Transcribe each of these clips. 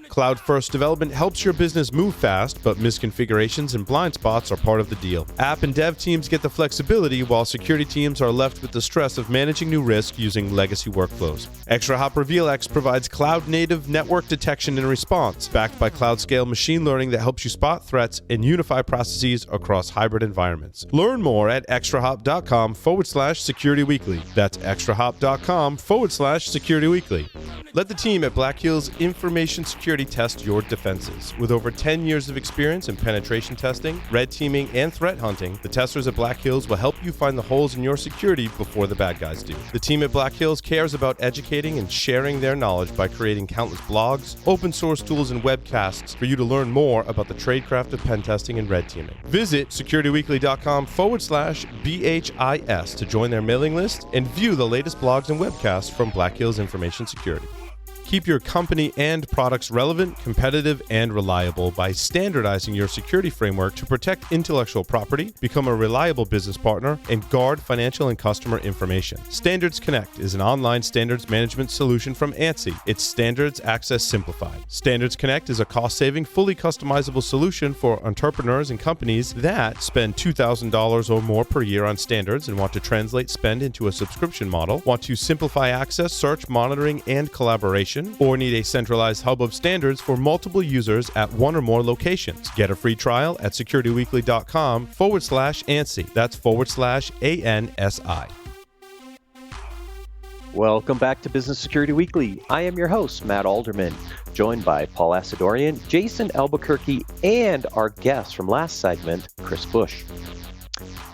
Cloud-first development helps your business move fast, but misconfigurations and blind spots are part of the deal. App and dev teams get the flexibility, while security teams are left with the stress of managing new risk using legacy workflows. ExtraHop RevealX provides cloud-native network detection and response, backed by cloud-scale machine learning that helps you spot threats and unify processes across hybrid environments. Learn more at extrahop.com/securityweekly. That's extrahop.com/securityweekly. Let the team at Black Hills Information Security test your defenses. With over 10 years of experience in penetration testing, red teaming, and threat hunting, the testers at Black Hills will help you find the holes in your security before the bad guys do. The team at Black Hills cares about educating and sharing their knowledge by creating countless blogs, open source tools, and webcasts for you to learn more about the tradecraft of pen testing and red teaming. Visit securityweekly.com/BHIS to join their mailing list and view the latest blogs and webcasts from Black Hills Information Security. Keep your company and products relevant, competitive, and reliable by standardizing your security framework to protect intellectual property, become a reliable business partner, and guard financial and customer information. Standards Connect is an online standards management solution from ANSI. It's Standards Access Simplified. Standards Connect is a cost-saving, fully customizable solution for entrepreneurs and companies that spend $2,000 or more per year on standards and want to translate spend into a subscription model, want to simplify access, search, monitoring, and collaboration, or need a centralized hub of standards for multiple users at one or more locations. Get a free trial at securityweekly.com/ANSI. That's /ANSI. Welcome back to Business Security Weekly. I am your host, Matt Alderman, joined by Paul Asadorian, Jason Albuquerque, and our guest from last segment, Chris Bush.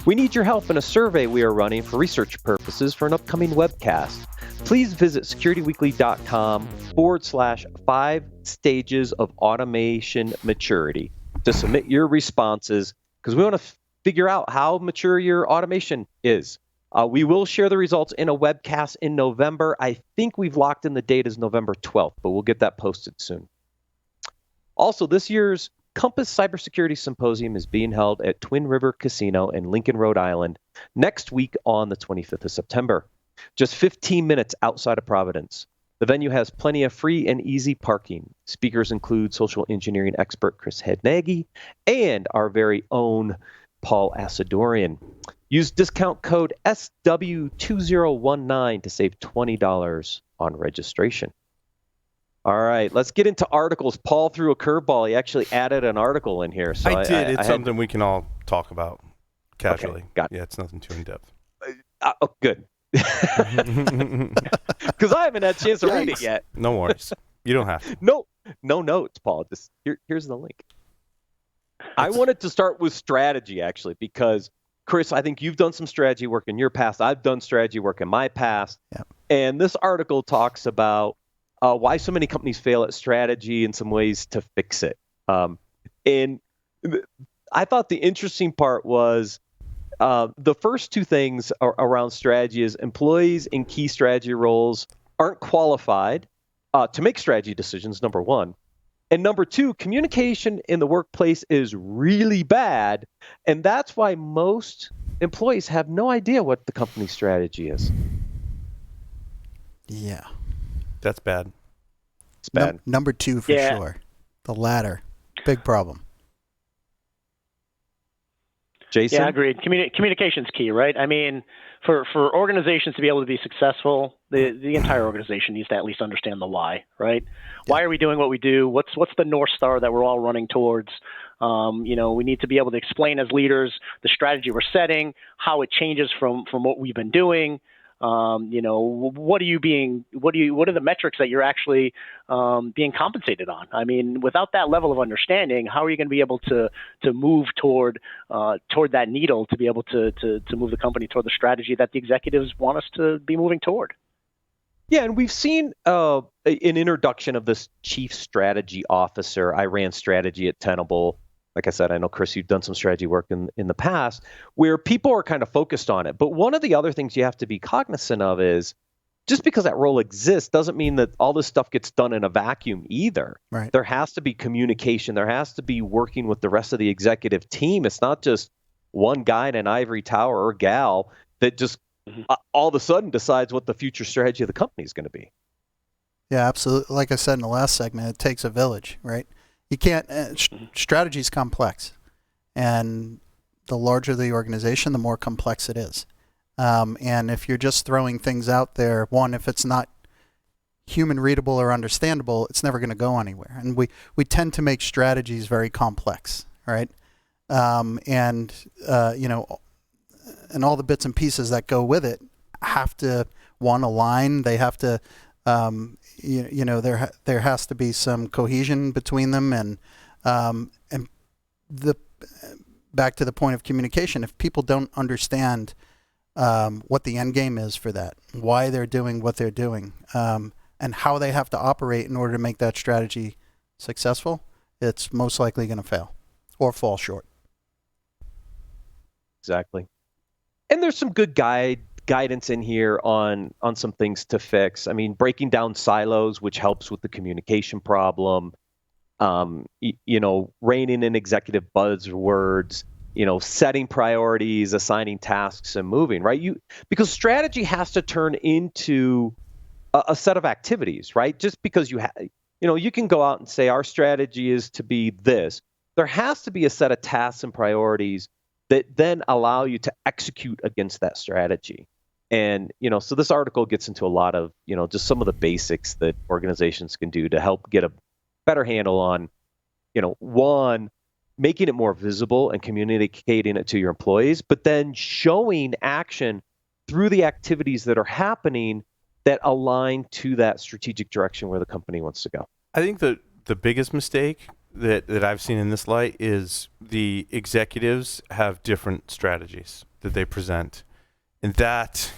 We need your help in a survey we are running for research purposes for an upcoming webcast. Please visit securityweekly.com/5 stages of automation maturity to submit your responses, because we want to figure out how mature your automation is. We will share the results in a webcast in November. I think we've locked in the date as November 12th, but we'll get that posted soon. Also, this year's Compass Cybersecurity Symposium is being held at Twin River Casino in Lincoln, Rhode Island, next week on the 25th of September. Just 15 minutes outside of Providence. The venue has plenty of free and easy parking. Speakers include social engineering expert Chris Hednagi and our very own Paul Asadorian. Use discount code SW2019 to save $20 on registration. All right, let's get into articles. Paul threw a curveball. He actually added an article in here. So I did. It's something we can all talk about casually. Okay, got it. Yeah, it's nothing too in-depth. Oh, good. Because I haven't had a chance to read it yet. No worries. You don't have to. No notes, Paul. Just here's the link. I wanted to start with strategy, actually, because, Chris, I think you've done some strategy work in your past. I've done strategy work in my past. Yeah. And this article talks about why so many companies fail at strategy and some ways to fix it. And I thought the interesting part was the first two things around strategy is employees in key strategy roles aren't qualified to make strategy decisions, number one. And number two, communication in the workplace is really bad. And that's why most employees have no idea what the company's strategy is. Yeah. That's bad. It's bad. Number two for sure. The latter. Big problem. Jason? Yeah, agreed. Communication's key, right? I mean, for organizations to be able to be successful, the entire organization needs to at least understand the why, right? Yeah. Why are we doing what we do? What's the North Star that we're all running towards? We need to be able to explain as leaders the strategy we're setting, how it changes from what we've been doing. What are the metrics that you're actually being compensated on? I mean, without that level of understanding, how are you going to be able to move toward that needle to be able to move the company toward the strategy that the executives want us to be moving toward? Yeah, and we've seen an introduction of this chief strategy officer. I ran strategy at Tenable. Like I said, I know, Chris, you've done some strategy work in the past where people are kind of focused on it. But one of the other things you have to be cognizant of is just because that role exists doesn't mean that all this stuff gets done in a vacuum either. Right. There has to be communication. There has to be working with the rest of the executive team. It's not just one guy in an ivory tower or gal that just all of a sudden decides what the future strategy of the company is going to be. Yeah, absolutely. Like I said in the last segment, it takes a village, right? You can't. Strategy is complex, and the larger the organization, the more complex it is. And if you're just throwing things out there, one, if it's not human readable or understandable, it's never going to go anywhere. And we tend to make strategies very complex, right? And all the bits and pieces that go with it have to, one, align. They have to, there has to be some cohesion between them, and the back to the point of communication. If people don't understand what the end game is for that, why they're doing what they're doing, and how they have to operate in order to make that strategy successful, it's most likely going to fail or fall short. Exactly. And there's some good guidance in here on some things to fix. I mean, breaking down silos, which helps with the communication problem. Reining in executive buzzwords. Setting priorities, assigning tasks, and moving. Right. Because strategy has to turn into a set of activities, right? Just because you can go out and say our strategy is to be this. There has to be a set of tasks and priorities that then allow you to execute against that strategy. And, so this article gets into a lot of, just some of the basics that organizations can do to help get a better handle on, one, making it more visible and communicating it to your employees, but then showing action through the activities that are happening that align to that strategic direction where the company wants to go. I think the biggest mistake that I've seen in this light is the executives have different strategies that they present, and that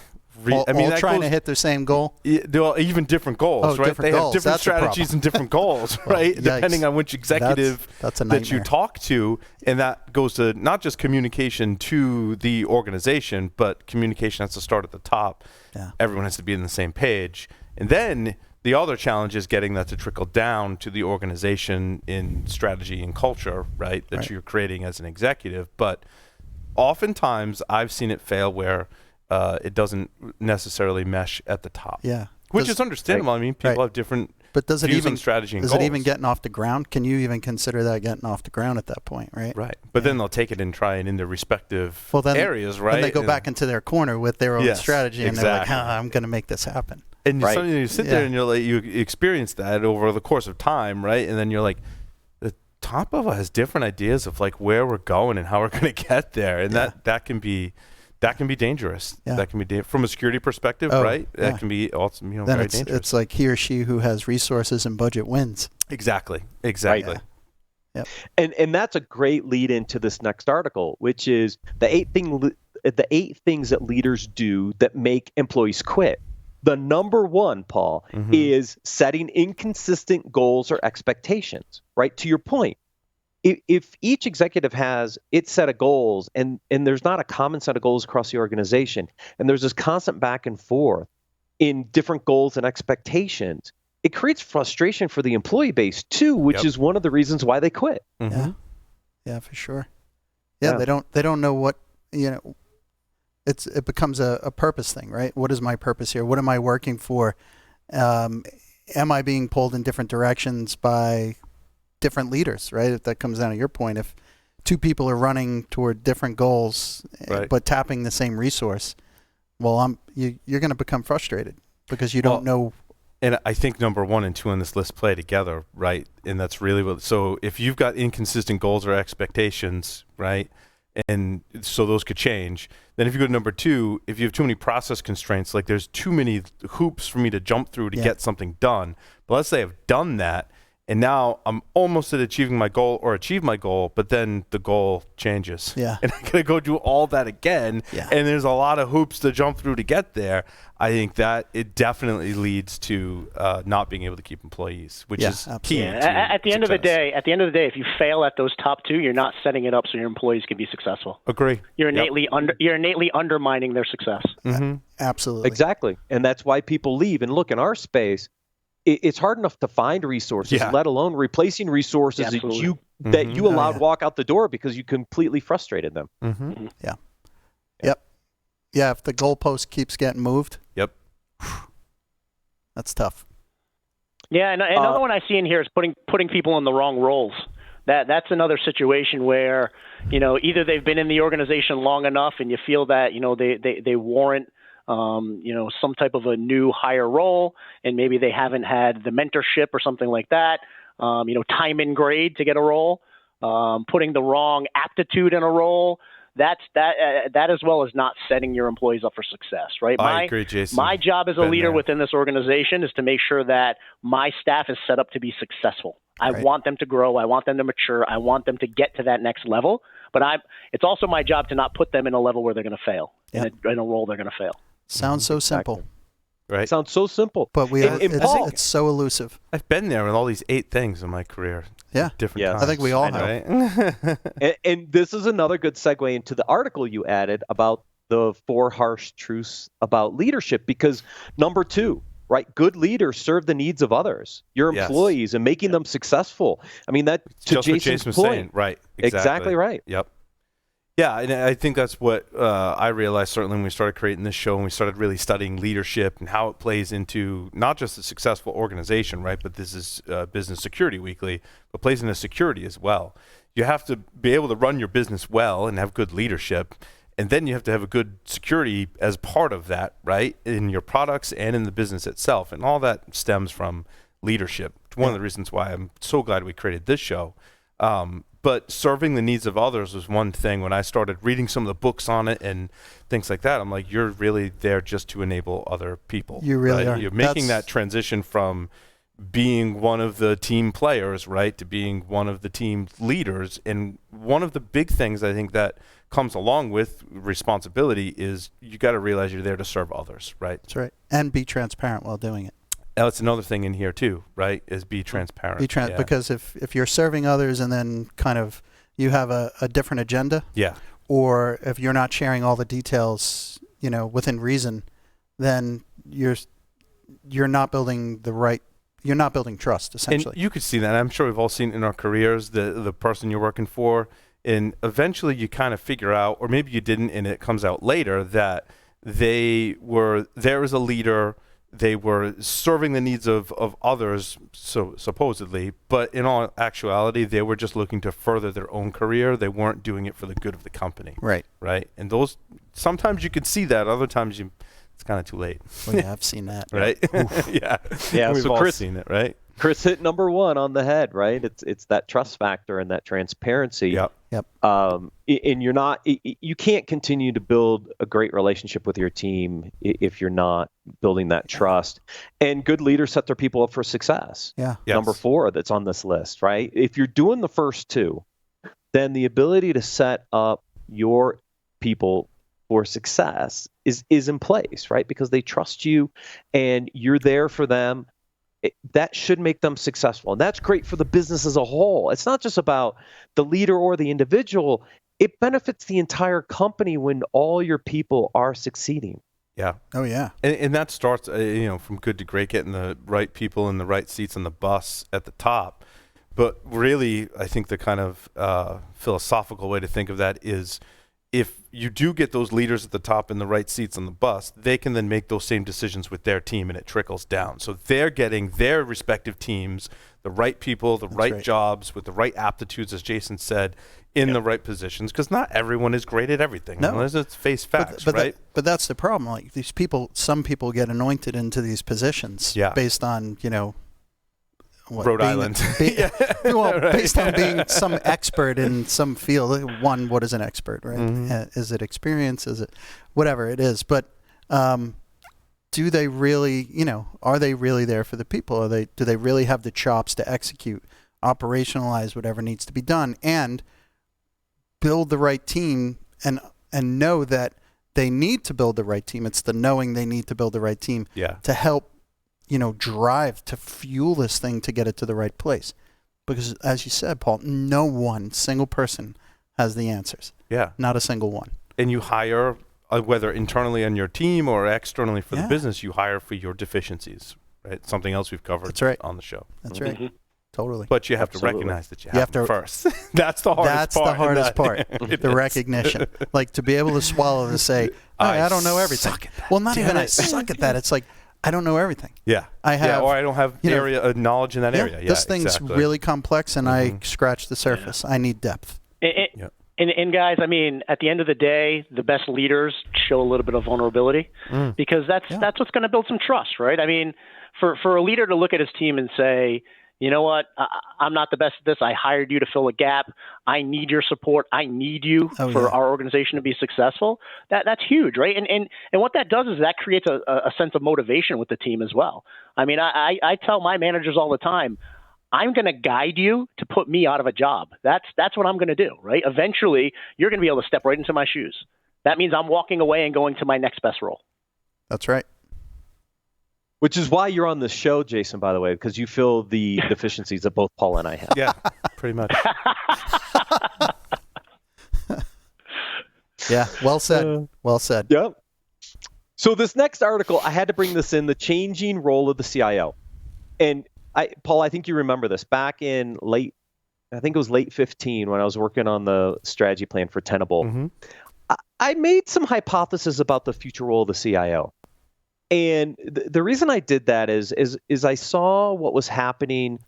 all trying to hit the same goal. Even different goals, right? Different they goals. have different That's strategies and different goals, right? Depending on which executive that's a that you talk to, and that goes to not just communication to the organization, but communication has to start at the top. Yeah. Everyone has to be on the same page, and then the other challenge is getting that to trickle down to the organization in strategy and culture, right? That you're creating as an executive. But oftentimes I've seen it fail where it doesn't necessarily mesh at the top. Yeah. Which is understandable. I mean, people have different views on strategy and goals. Is it even getting off the ground? Can you even consider that getting off the ground at that point, right? Right. But then they'll take it and try it in their respective areas, right? And they go back into their corner with their own strategy, and they're like, I'm going to make this happen. And you sit there and you're like, you experience that over the course of time, right? And then you're like, the top of us has different ideas of like where we're going and how we're going to get there, and that can be dangerous. Yeah. That can be from a security perspective, right? Yeah. That can be also then very dangerous. It's like he or she who has resources and budget wins. Exactly. Right. Yep. And that's a great lead into this next article, which is the eight things that leaders do that make employees quit. The number one, Paul, is setting inconsistent goals or expectations, right? To your point, if each executive has its set of goals and there's not a common set of goals across the organization, and there's this constant back and forth in different goals and expectations, it creates frustration for the employee base too, which is one of the reasons why they quit. Yeah, for sure. Yeah, they don't know what, it becomes a purpose thing, right? What is my purpose here? What am I working for? Am I being pulled in different directions by different leaders, right? If that comes down to your point, if two people are running toward different goals, but tapping the same resource, well, you're going to become frustrated because you don't know. And I think number 1 and 2 on this list play together, right? And that's really so if you've got inconsistent goals or expectations, right? And so those could change. Then if you go to number 2, if you have too many process constraints, like there's too many hoops for me to jump through to get something done. But let's say I've done that, and now I'm almost at achieving my goal or achieve my goal, but then the goal changes. Yeah. And I'm going to go do all that again. Yeah. And there's a lot of hoops to jump through to get there. I think that it definitely leads to not being able to keep employees, which is key. At the end of the day, if you fail at those top 2, you're not setting it up so your employees can be successful. Agree. You're innately undermining their success. Absolutely. Exactly. And that's why people leave. And look, in our space, it's hard enough to find resources, let alone replacing resources that you allowed walk out the door because you completely frustrated them. Yeah, if the goalpost keeps getting moved, Yep. That's tough. Yeah, and another one I see in here is putting people in the wrong roles. That's another situation where, either they've been in the organization long enough and you feel that, they warrant, some type of a new higher role, and maybe they haven't had the mentorship or something like that, time and grade to get a role, putting the wrong aptitude in a role. That as well as not setting your employees up for success, right? I agree, Jason. My job as a leader within this organization is to make sure that my staff is set up to be successful. I want them to grow. I want them to mature. I want them to get to that next level. But it's also my job to not put them in a level where they're going to fail, in a role they're going to fail. Sounds so simple. Right. Sounds so simple. But it's so elusive. I've been there with all these 8 things in my career. Yeah. Different times. I think we all have. Right? and this is another good segue into the article you added about the 4 harsh truths about leadership, because number 2, right? Good leaders serve the needs of others, your employees, and making them successful. I mean, that to just Jason's what Jason was point. saying. Right. Exactly right. Yep. Yeah, and I think that's what I realized certainly when we started creating this show and we started really studying leadership and how it plays into not just a successful organization, right? But this is Business Security Weekly, but plays into security as well. You have to be able to run your business well and have good leadership, and then you have to have a good security as part of that, right? In your products and in the business itself, and all that stems from leadership. It's one of the reasons why I'm so glad we created this show. But serving the needs of others was one thing. When I started reading some of the books on it and things like that, I'm like, you're really there just to enable other people. You really are. You're making that transition from being one of the team players, right, to being one of the team leaders. And one of the big things I think that comes along with responsibility is you got to realize you're there to serve others, right? That's right. And be transparent while doing it. That's another thing in here too, right? Is be transparent. Because if you're serving others and then kind of you have a different agenda, or if you're not sharing all the details, within reason, then you're not building you're not building trust, essentially. And you could see that. I'm sure we've all seen it in our careers, the person you're working for, and eventually you kind of figure out, or maybe you didn't, and it comes out later that they were there as a leader. They were serving the needs of others, so supposedly, but in all actuality, they were just looking to further their own career. They weren't doing it for the good of the company. Right. And those, sometimes you can see that. Other times it's kind of too late. Well, yeah, I've seen that. Right? Yeah. We've all seen it, right? Chris hit number 1 on the head, right? It's that trust factor and that transparency. Yep. And you can't continue to build a great relationship with your team if you're not building that trust. And good leaders set their people up for success. Yeah. Yes. Number 4 that's on this list, right? If you're doing the first 2, then the ability to set up your people for success is in place, right? Because they trust you and you're there for them. That should make them successful. And that's great for the business as a whole. It's not just about the leader or the individual. It benefits the entire company when all your people are succeeding. Yeah. Oh, yeah. And that starts, from good to great, getting the right people in the right seats on the bus at the top. But really, I think the kind of philosophical way to think of that is if you do get those leaders at the top in the right seats on the bus, they can then make those same decisions with their team, and it trickles down. So they're getting their respective teams, the right people, the right jobs with the right aptitudes, as Jason said, in the right positions, because not everyone is great at everything. No. Let's face facts, right? But that's the problem. Like these people, some people get anointed into these positions based on, Rhode Island. Based on being some expert in some field. What is an expert, right? Mm-hmm. Is it experience? Is it whatever it is? But do they really, are they really there for the people? Do they really have the chops to execute, operationalize whatever needs to be done, and build the right team and know that they need to build the right team? It's the knowing they need to build the right team to help drive to fuel this thing to get it to the right place. Because as you said, Paul, no one single person has the answers. Yeah. Not a single one. And you hire, whether internally on your team or externally for the business, you hire for your deficiencies, right? Something else we've covered on the show. That's right. Totally. But you have to recognize that you have them first. That's the hardest part. That's the hardest part. The recognition. Like to be able to swallow to say, I don't know everything. Suck at that. Well, not even I suck at that. It's like, I don't know everything. Yeah. I have, or I don't have knowledge in that area. Yeah, this thing's exactly. really complex, and I scratch the surface. I need depth. And guys, I mean, at the end of the day, the best leaders show a little bit of vulnerability because that's what's going to build some trust, right? I mean, for a leader to look at his team and say, you know what, I'm not the best at this. I hired you to fill a gap. I need your support. I need you for our organization to be successful. That's huge, right? And what that does is that creates a sense of motivation with the team as well. I mean, I tell my managers all the time, I'm going to guide you to put me out of a job. That's what I'm going to do, right? Eventually, you're going to be able to step right into my shoes. That means I'm walking away and going to my next best role. That's right. Which is why you're on this show, Jason, by the way, because you fill the deficiencies that both Paul and I have. Yeah, pretty much. Yeah, well said. Well said. Yep. So this next article, I had to bring this in, the changing role of the CIO. And Paul, I think you remember this. Back in late 15, when I was working on the strategy plan for Tenable, I made some hypotheses about the future role of the CIO. And the reason I did that is I saw what was happening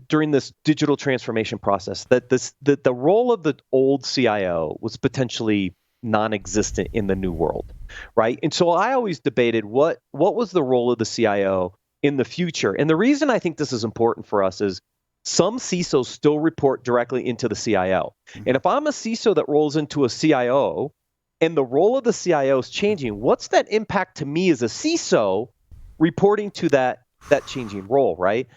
during this digital transformation process, that the role of the old CIO was potentially non-existent in the new world, right? And so I always debated what was the role of the CIO in the future. And the reason I think this is important for us is some CISOs still report directly into the CIO. And if I'm a CISO that rolls into a CIO and the role of the CIO is changing, what's that impact to me as a CISO reporting to that changing role, right?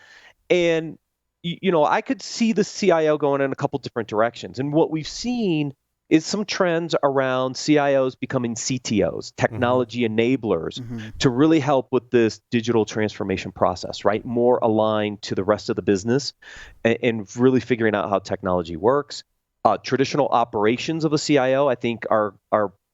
And I could see the CIO going in a couple different directions. And what we've seen is some trends around CIOs becoming CTOs, technology enablers, to really help with this digital transformation process, right? More aligned to the rest of the business and really figuring out how technology works. Traditional operations of a CIO, I think, are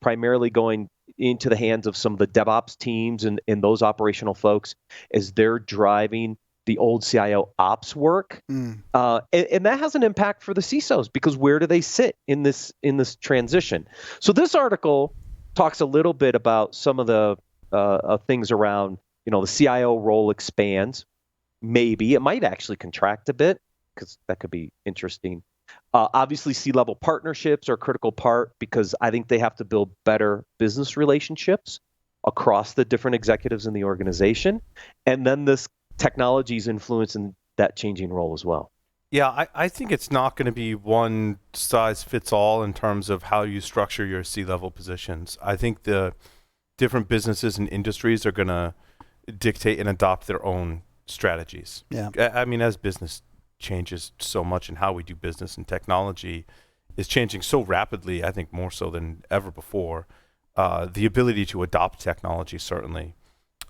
primarily going into the hands of some of the DevOps teams and those operational folks as they're driving the old CIO ops work. And that has an impact for the CISOs, because where do they sit in this transition? So this article talks a little bit about some of the things around, the CIO role expands. Maybe it might actually contract a bit, because that could be interesting. Obviously, C-level partnerships are a critical part, because I think they have to build better business relationships across the different executives in the organization. And then this technology's influencing that changing role as well. Yeah, I think it's not going to be one size fits all in terms of how you structure your C-level positions. I think the different businesses and industries are going to dictate and adopt their own strategies. Yeah. I mean, as business changes so much and how we do business, and technology is changing so rapidly, I think more so than ever before, the ability to adopt technology certainly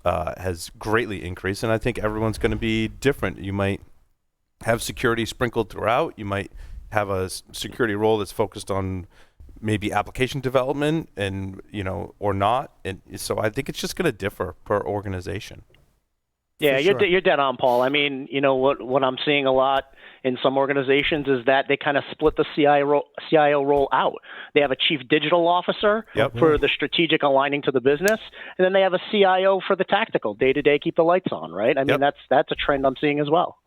has greatly increased. And I think everyone's going to be different. You might have security sprinkled throughout. You might have a security role that's focused on maybe application development and, or not. And so I think it's just going to differ per organization. Yeah, you're dead on, Paul. I mean, what I'm seeing a lot in some organizations is that they kind of split the CIO role out. They have a chief digital officer for the strategic aligning to the business, and then they have a CIO for the tactical, day-to-day keep the lights on, right? I mean, that's a trend I'm seeing as well.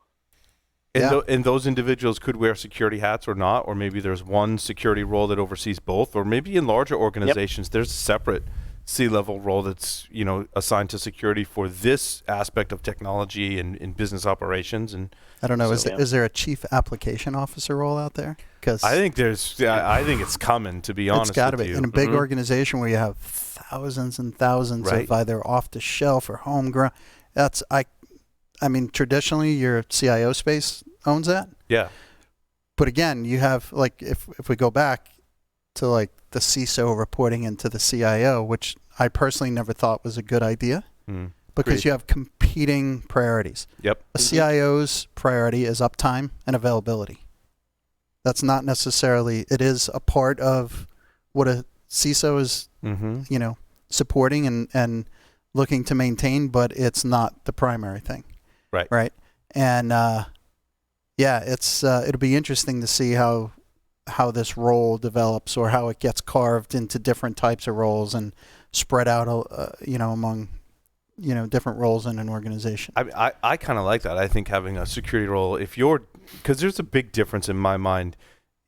And those individuals could wear security hats or not, or maybe there's one security role that oversees both, or maybe in larger organizations there's a separate C-level role that's assigned to security for this aspect of technology and in business operations. And I don't know, is there a chief application officer role out there? Because I think I think it's coming, to be honest. It's got to be you. in a big organization where you have thousands and thousands of either off the shelf or homegrown. I mean, traditionally your CIO space owns that. Yeah. But again, you have if we go back to the CISO reporting into the CIO, which I personally never thought was a good idea, because you have competing priorities. Yep. A CIO's priority is uptime and availability. That's not necessarily, it is a part of what a CISO is, supporting and looking to maintain, but it's not the primary thing. Right. Right. And it'll be interesting to see how this role develops, or how it gets carved into different types of roles and spread out, among different roles in an organization. I kind of like that. I think having a security role, because there's a big difference in my mind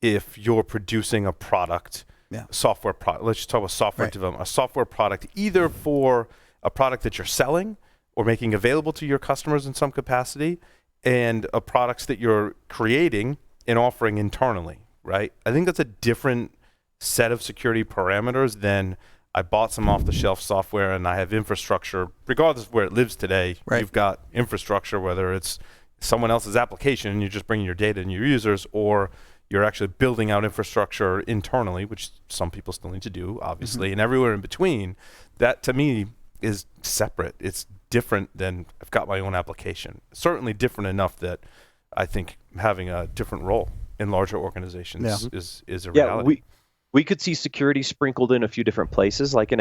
if you're producing a product, software product. Let's just talk about software development. A software product, either for a product that you're selling or making available to your customers in some capacity, and products that you're creating and offering internally, right? I think that's a different set of security parameters than I bought some off-the-shelf software and I have infrastructure, regardless of where it lives today. Right. You've got infrastructure, whether it's someone else's application and you're just bringing your data and your users, or you're actually building out infrastructure internally, which some people still need to do, obviously, and everywhere in between. That, to me, is separate. It's different than I've got my own application. Certainly different enough that I think having a different role in larger organizations is a reality. We could see security sprinkled in a few different places, like in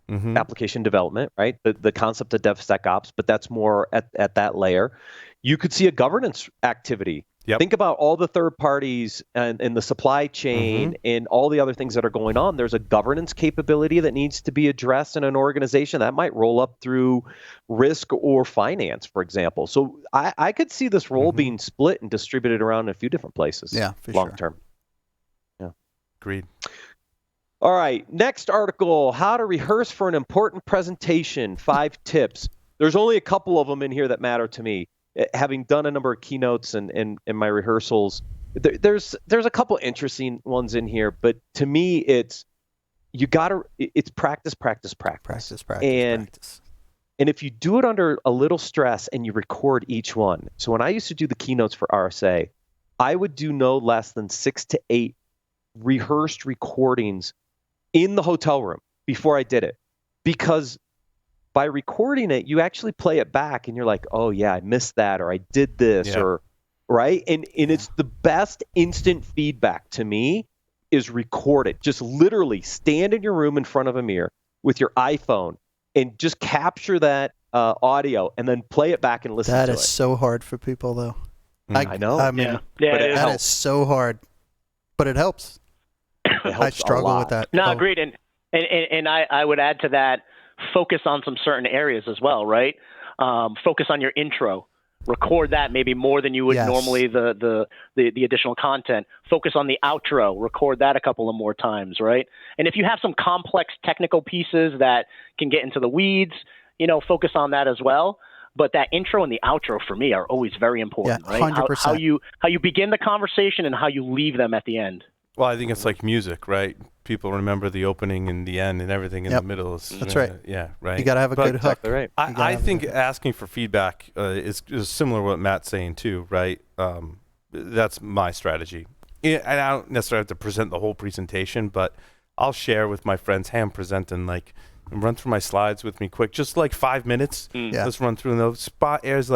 application development, right? The concept of DevSecOps, but that's more at that layer. You could see a governance activity. Yep. Think about all the third parties and the supply chain and all the other things that are going on. There's a governance capability that needs to be addressed in an organization that might roll up through risk or finance, for example. So I could see this role being split and distributed around in a few different places long term. Yeah. Agreed. All right. Next article, how to rehearse for an important presentation, 5 tips. There's only a couple of them in here that matter to me. Having done a number of keynotes and my rehearsals, there's a couple interesting ones in here, but to me, it's practice. And if you do it under a little stress and you record each one. So when I used to do the keynotes for RSA, I would do no less than 6 to 8 rehearsed recordings in the hotel room before I did it, because by recording it, you actually play it back and you're like, oh yeah, I missed that, or I did this, or right. And it's the best instant feedback to me is record it. Just literally stand in your room in front of a mirror with your iPhone and just capture that audio and then play it back and listen to it. That is so hard for people though. I know. I mean, but that is so hard, but it helps. I struggle with that. No, agreed. And I would add to that, focus on some certain areas as well, right? Focus on your intro. Record that maybe more than you would normally the additional content. Focus on the outro. Record that a couple of more times, right? And if you have some complex technical pieces that can get into the weeds, focus on that as well. But that intro and the outro for me are always very important, right? 100%. How you begin the conversation and how you leave them at the end. Well, I think it's like music, right? People remember the opening and the end, and everything in the middle is. That's right. Yeah, right. You got to have a good hook. Exactly right. I think asking for feedback is similar to what Matt's saying too, right? That's my strategy. And I don't necessarily have to present the whole presentation, but I'll share with my friends, hey, I'm presenting, and run through my slides with me quick, just 5 minutes. Let's run through, and the spot airs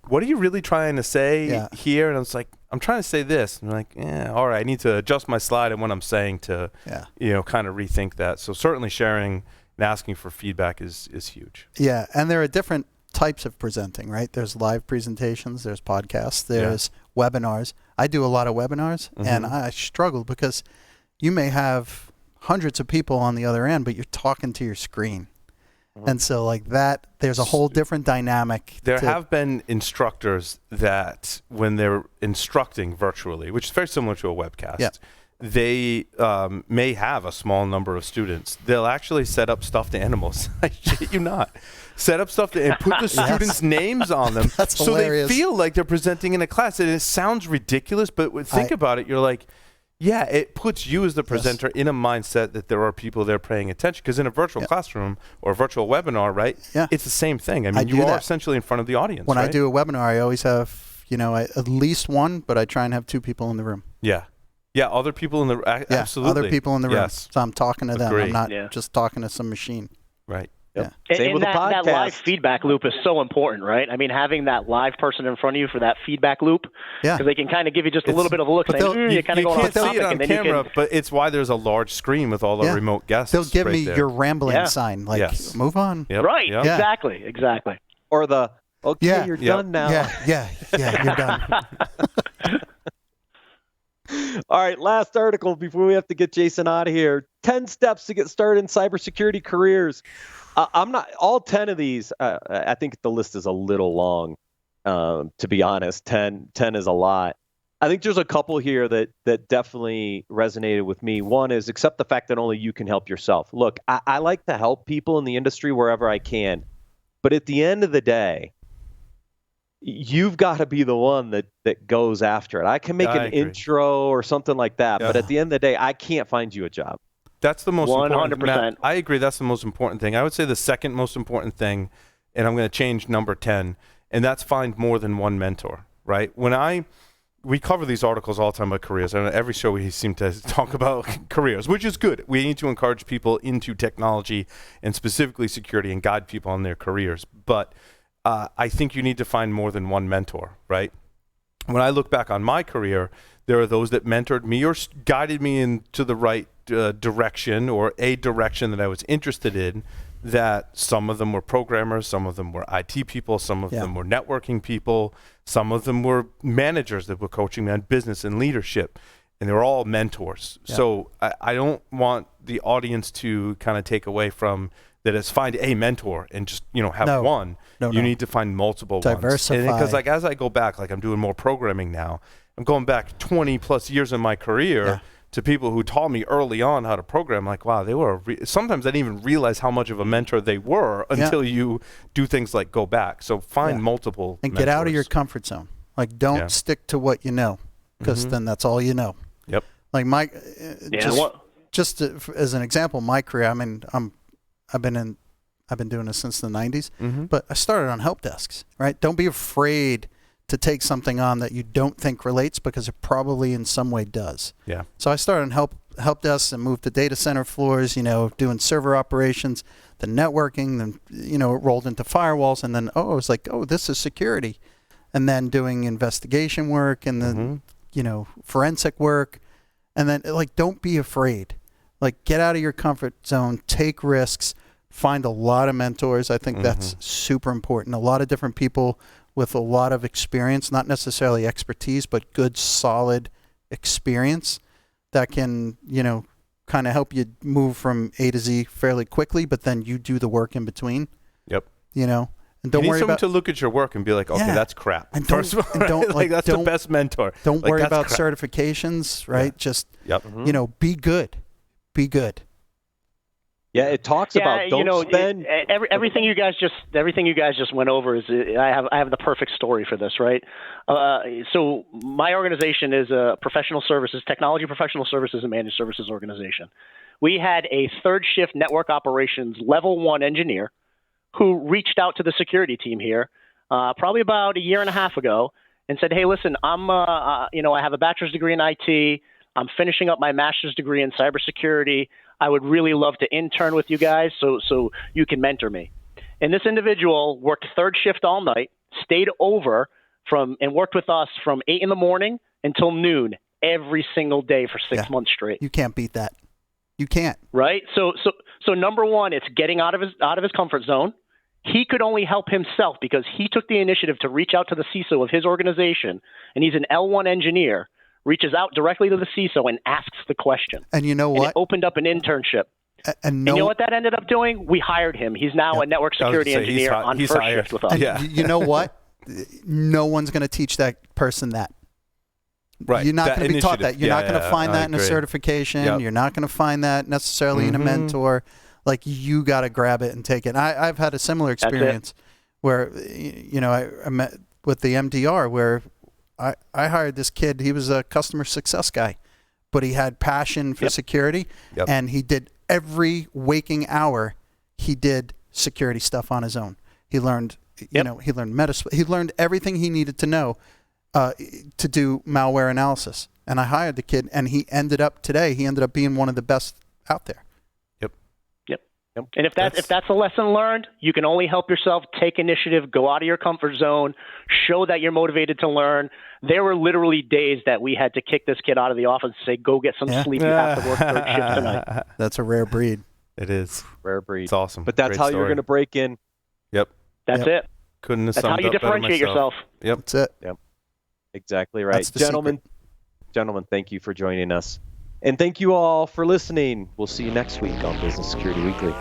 what are you really trying to say here? And I was like, I'm trying to say this. And I'm like, all right, I need to adjust my slide and what I'm saying to, kind of rethink that. So certainly sharing and asking for feedback is huge. Yeah, and there are different types of presenting, right? There's live presentations, there's podcasts, there's webinars. I do a lot of webinars, and I struggle because you may have hundreds of people on the other end, but you're talking to your screen. And so there's a whole different dynamic. There have been instructors that when they're instructing virtually, which is very similar to a webcast, they may have a small number of students. They'll actually set up stuffed animals. I shit you not. Set up stuff and put the students' names on them. That's so hilarious. They feel like they're presenting in a class. And it sounds ridiculous, but think about it. You're like, yeah, it puts you as the presenter in a mindset that there are people there paying attention. Because in a virtual classroom or a virtual webinar, right, it's the same thing. I mean, you are essentially in front of the audience. When I do a webinar, I always have, at least one, but I try and have 2 people in the room. Yeah. Yeah, other people in the absolutely. Other people in the room. Yes. So I'm talking to them. I'm not just talking to some machine. Right. Yep. Yeah. Same and with that live feedback loop is so important, right? I mean, having that live person in front of you for that feedback loop, because they can kind of give you just a little bit of a look, saying, you're kind of going off topic. You can't see it on camera, but it's why there's a large screen with all the remote guests. They'll give me there. your rambling sign, move on. Yep. Right, yep. Exactly. Or you're done now. Yeah, you're done. All right, last article before we have to get Jason out of here. 10 steps to get started in cybersecurity careers. I'm not all 10 of these. I think the list is a little long, to be honest. 10 is a lot. I think there's a couple here that definitely resonated with me. One is accept the fact that only you can help yourself. Look, I like to help people in the industry wherever I can. But at the end of the day, you've got to be the one that goes after it. I can make an intro or something like that, but at the end of the day, I can't find you a job. That's the most 100%. important. Matt, I agree. That's the most important thing. I would say the second most important thing, and I'm going to change number 10, and that's find more than one mentor, right? We cover these articles all the time about careers, and every show we seem to talk about careers, which is good. We need to encourage people into technology and specifically security and guide people on their careers. But I think you need to find more than one mentor, right? When I look back on my career, there are those that mentored me or guided me into the right direction or a direction that I was interested in, that some of them were programmers, some of them were IT people, some of them were networking people, some of them were managers that were coaching me on business and leadership, and they were all mentors. So I don't want the audience to kind of take away from that is find a mentor and just, have one. You need to find multiple Diversify. ones. Because as I go back, I'm doing more programming now, I'm going back 20 plus years in my career to people who taught me early on how to program. Like, wow, they were, sometimes I didn't even realize how much of a mentor they were until you do things like go back. So find multiple and mentors. get out of your comfort zone. Like, don't stick to what you know, because then that's all you know. Yep. Like as an example, my career, I mean, I've been doing this since the 90s, but I started on help desks, right? Don't be afraid to take something on that you don't think relates, because it probably in some way does. Yeah. So I started on help desks and moved to data center floors, doing server operations, then networking, then, it rolled into firewalls, and then, it was like, this is security. And then doing investigation work, and then, forensic work. And then, don't be afraid. Get out of your comfort zone, take risks, find a lot of mentors. I think that's super important. A lot of different people with a lot of experience, not necessarily expertise, but good, solid experience that can, kind of help you move from A to Z fairly quickly, but then you do the work in between. Yep. And don't worry about to look at your work and be like, okay, that's crap. And first of all, that's the best mentor. Don't worry about certifications, right? Just, be good. Be good. Yeah, it talks about spend everything you guys just went over is I have the perfect story for this, right? So my organization is a technology professional services and managed services organization. We had a third shift network operations level 1 engineer who reached out to the security team here probably about a year and a half ago and said, "Hey, listen, I have a bachelor's degree in IT. I'm finishing up my master's degree in cybersecurity. I would really love to intern with you guys so you can mentor me." And this individual worked third shift all night, stayed over and worked with us from 8 in the morning until noon every single day for 6 months straight. You can't beat that. You can't. Right? So number one, it's getting out of his comfort zone. He could only help himself because he took the initiative to reach out to the CISO of his organization, and he's an L1 engineer. Reaches out directly to the CISO and asks the question. And you know what? And it opened up an internship. And you know what that ended up doing? We hired him. He's now a network security engineer on first shift with us. And you know what? No one's going to teach that person that. Right. You're not going to be taught that. You're not going to find that in a certification. Yep. You're not going to find that necessarily in a mentor. You got to grab it and take it. I've had a similar experience where, I met with the MDR where I hired this kid. He was a customer success guy, but he had passion for security, and he did every waking hour. He did security stuff on his own. He learned, he learned he learned everything he needed to know to do malware analysis. And I hired the kid, and he ended up being one of the best out there. And if that's a lesson learned, you can only help yourself. Take initiative, go out of your comfort zone, show that you're motivated to learn. There were literally days that we had to kick this kid out of the office and say, "Go get some sleep. You have to work third shift tonight." That's a rare breed. It is. Rare breed. It's awesome. But that's Great how story. you're going to break in. Yep. That's it. Couldn't have That's how you differentiate yourself. Yep. That's it. Yep. Exactly right. That's the Gentlemen, secret. Gentlemen, thank you for joining us. And thank you all for listening. We'll see you next week on Business Security Weekly.